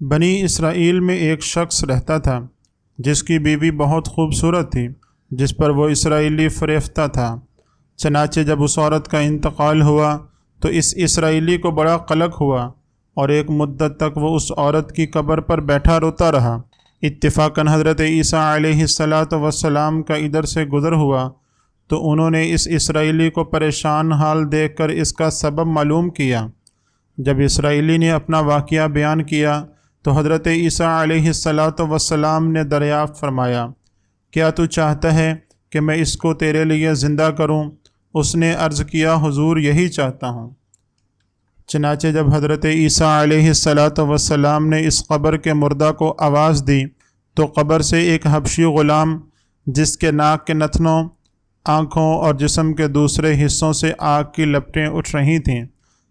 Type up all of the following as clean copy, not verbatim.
بنی اسرائیل میں ایک شخص رہتا تھا جس کی بیوی بہت خوبصورت تھی، جس پر وہ اسرائیلی فریفتہ تھا۔ چنانچہ جب اس عورت کا انتقال ہوا تو اس اسرائیلی کو بڑا قلق ہوا اور ایک مدت تک وہ اس عورت کی قبر پر بیٹھا روتا رہا۔ اتفاقاً حضرت عیسیٰ علیہ السلام کا ادھر سے گزر ہوا تو انہوں نے اس اسرائیلی کو پریشان حال دیکھ کر اس کا سبب معلوم کیا۔ جب اسرائیلی نے اپنا واقعہ بیان کیا تو حضرت عیسیٰ علیہ السلام نے دریافت فرمایا، کیا تو چاہتا ہے کہ میں اس کو تیرے لیے زندہ کروں؟ اس نے عرض کیا، حضور یہی چاہتا ہوں۔ چنانچہ جب حضرت عیسیٰ علیہ السلام نے اس قبر کے مردہ کو آواز دی تو قبر سے ایک حبشی غلام جس کے ناک کے نتنوں، آنکھوں اور جسم کے دوسرے حصوں سے آگ کی لپٹیں اٹھ رہی تھیں،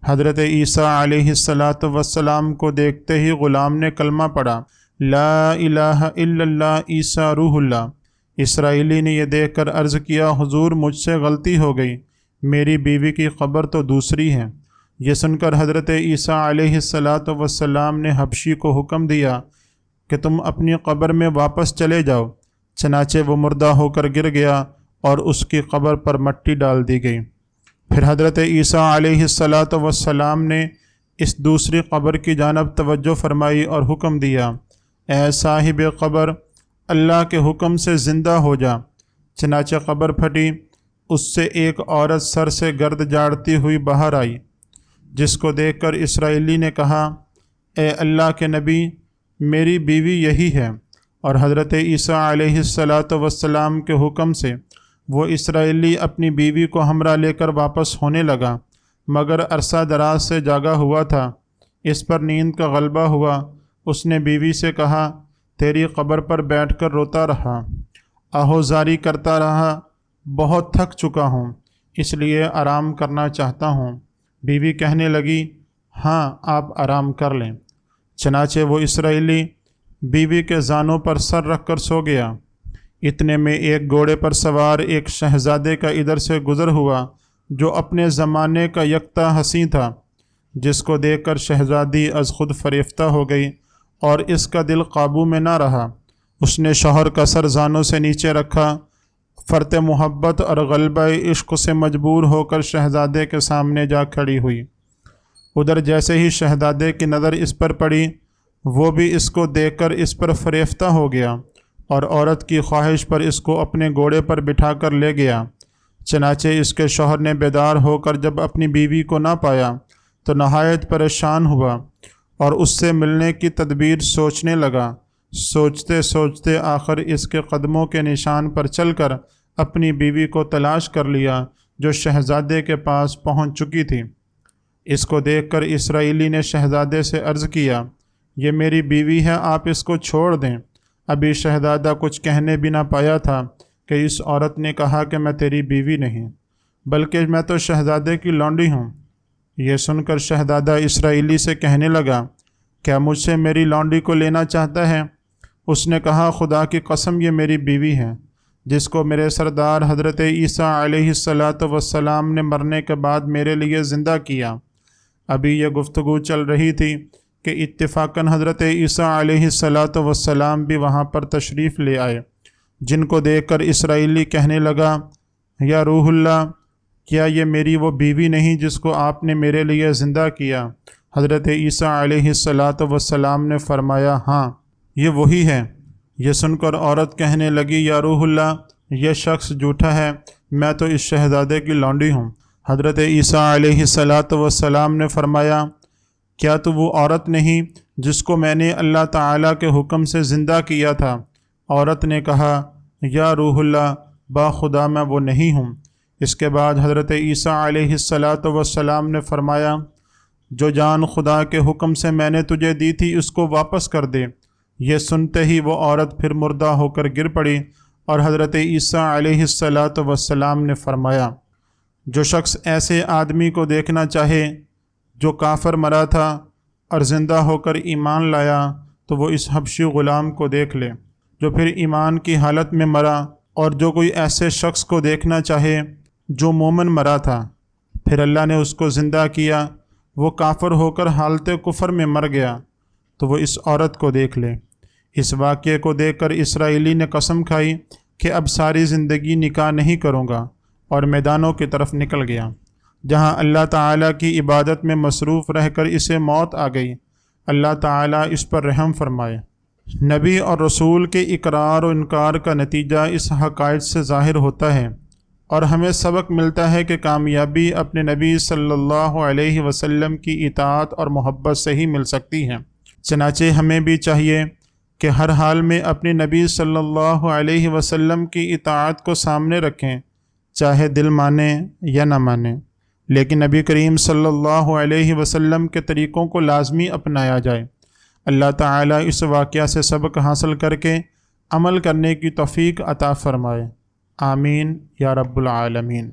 حضرت عیسیٰ علیہ السلام کو دیکھتے ہی غلام نے کلمہ پڑھا، لا الہ الا اللہ عیسیٰ روح اللہ۔ اسرائیلی نے یہ دیکھ کر عرض کیا، حضور مجھ سے غلطی ہو گئی، میری بیوی کی قبر تو دوسری ہے۔ یہ سن کر حضرت عیسیٰ علیہ السلام نے حبشی کو حکم دیا کہ تم اپنی قبر میں واپس چلے جاؤ۔ چنانچہ وہ مردہ ہو کر گر گیا اور اس کی قبر پر مٹی ڈال دی گئی۔ پھر حضرت عیسیٰ علیہ السلام نے اس دوسری قبر کی جانب توجہ فرمائی اور حکم دیا، اے صاحب قبر، اللہ کے حکم سے زندہ ہو جا۔ چنانچہ قبر پھٹی، اس سے ایک عورت سر سے گرد جاڑتی ہوئی باہر آئی، جس کو دیکھ کر اسرائیلی نے کہا، اے اللہ کے نبی، میری بیوی یہی ہے۔ اور حضرت عیسیٰ علیہ السلام کے حکم سے وہ اسرائیلی اپنی بیوی کو ہمراہ لے کر واپس ہونے لگا، مگر عرصہ دراز سے جاگا ہوا تھا۔ اس پر نیند کا غلبہ ہوا۔ اس نے بیوی سے کہا، تیری قبر پر بیٹھ کر روتا رہا، آہوزاری کرتا رہا، بہت تھک چکا ہوں، اس لیے آرام کرنا چاہتا ہوں۔ بیوی کہنے لگی، ہاں آپ آرام کر لیں۔ چنانچہ وہ اسرائیلی بیوی کے زانوں پر سر رکھ کر سو گیا۔ اتنے میں ایک گھوڑے پر سوار ایک شہزادے کا ادھر سے گزر ہوا جو اپنے زمانے کا یکتا حسین تھا، جس کو دیکھ کر شہزادی از خود فریفتہ ہو گئی اور اس کا دل قابو میں نہ رہا۔ اس نے شوہر کا سر زانوں سے نیچے رکھا، فرط محبت اور غلبہ عشق سے مجبور ہو کر شہزادے کے سامنے جا کھڑی ہوئی۔ ادھر جیسے ہی شہزادے کی نظر اس پر پڑی، وہ بھی اس کو دیکھ کر اس پر فریفتہ ہو گیا اور عورت کی خواہش پر اس کو اپنے گھوڑے پر بٹھا کر لے گیا۔ چنانچہ اس کے شوہر نے بیدار ہو کر جب اپنی بیوی کو نہ پایا تو نہایت پریشان ہوا اور اس سے ملنے کی تدبیر سوچنے لگا۔ سوچتے سوچتے آخر اس کے قدموں کے نشان پر چل کر اپنی بیوی کو تلاش کر لیا جو شہزادے کے پاس پہنچ چکی تھی۔ اس کو دیکھ کر اسرائیلی نے شہزادے سے عرض کیا، یہ میری بیوی ہے، آپ اس کو چھوڑ دیں۔ ابھی شہزادہ کچھ کہنے بھی نہ پایا تھا کہ اس عورت نے کہا کہ میں تیری بیوی نہیں بلکہ میں تو شہزادے کی لونڈی ہوں۔ یہ سن کر شہزادہ اسرائیلی سے کہنے لگا، کیا مجھ سے میری لونڈی کو لینا چاہتا ہے؟ اس نے کہا، خدا کی قسم یہ میری بیوی ہے جس کو میرے سردار حضرت عیسیٰ علیہ السلام نے مرنے کے بعد میرے لیے زندہ کیا۔ ابھی یہ گفتگو چل رہی تھی کہ اتفاقاً حضرت عیسیٰ علیہ السلام بھی وہاں پر تشریف لے آئے، جن کو دیکھ کر اسرائیلی کہنے لگا، یا روح اللہ، کیا یہ میری وہ بیوی نہیں جس کو آپ نے میرے لیے زندہ کیا؟ حضرت عیسیٰ علیہ السلام نے فرمایا، ہاں یہ وہی ہے۔ یہ سن کر عورت کہنے لگی، یا روح اللہ، یہ شخص جھوٹا ہے، میں تو اس شہزادے کی لونڈی ہوں۔ حضرت عیسیٰ علیہ السلام نے فرمایا، کیا تو وہ عورت نہیں جس کو میں نے اللہ تعالیٰ کے حکم سے زندہ کیا تھا؟ عورت نے کہا، یا روح اللہ، باخدا میں وہ نہیں ہوں۔ اس کے بعد حضرت عیسیٰ علیہ السلام نے فرمایا، جو جان خدا کے حکم سے میں نے تجھے دی تھی اس کو واپس کر دے۔ یہ سنتے ہی وہ عورت پھر مردہ ہو کر گر پڑی اور حضرت عیسیٰ علیہ السلام نے فرمایا، جو شخص ایسے آدمی کو دیکھنا چاہے جو کافر مرا تھا اور زندہ ہو کر ایمان لایا تو وہ اس حبشی غلام کو دیکھ لے جو پھر ایمان کی حالت میں مرا، اور جو کوئی ایسے شخص کو دیکھنا چاہے جو مومن مرا تھا پھر اللہ نے اس کو زندہ کیا، وہ کافر ہو کر حالت کفر میں مر گیا تو وہ اس عورت کو دیکھ لے۔ اس واقعے کو دیکھ کر اسرائیلی نے قسم کھائی کہ اب ساری زندگی نکاح نہیں کروں گا، اور میدانوں کی طرف نکل گیا، جہاں اللہ تعالیٰ کی عبادت میں مصروف رہ کر اسے موت آ گئی۔ اللہ تعالیٰ اس پر رحم فرمائے۔ نبی اور رسول کے اقرار و انکار کا نتیجہ اس حقائق سے ظاہر ہوتا ہے، اور ہمیں سبق ملتا ہے کہ کامیابی اپنے نبی صلی اللہ علیہ وسلم کی اطاعت اور محبت سے ہی مل سکتی ہے۔ چنانچہ ہمیں بھی چاہیے کہ ہر حال میں اپنے نبی صلی اللہ علیہ وسلم کی اطاعت کو سامنے رکھیں، چاہے دل مانے یا نہ مانے، لیکن نبی کریم صلی اللہ علیہ وسلم کے طریقوں کو لازمی اپنایا جائے۔ اللہ تعالیٰ اس واقعہ سے سبق حاصل کر کے عمل کرنے کی توفیق عطا فرمائے۔ آمین یا رب العالمین۔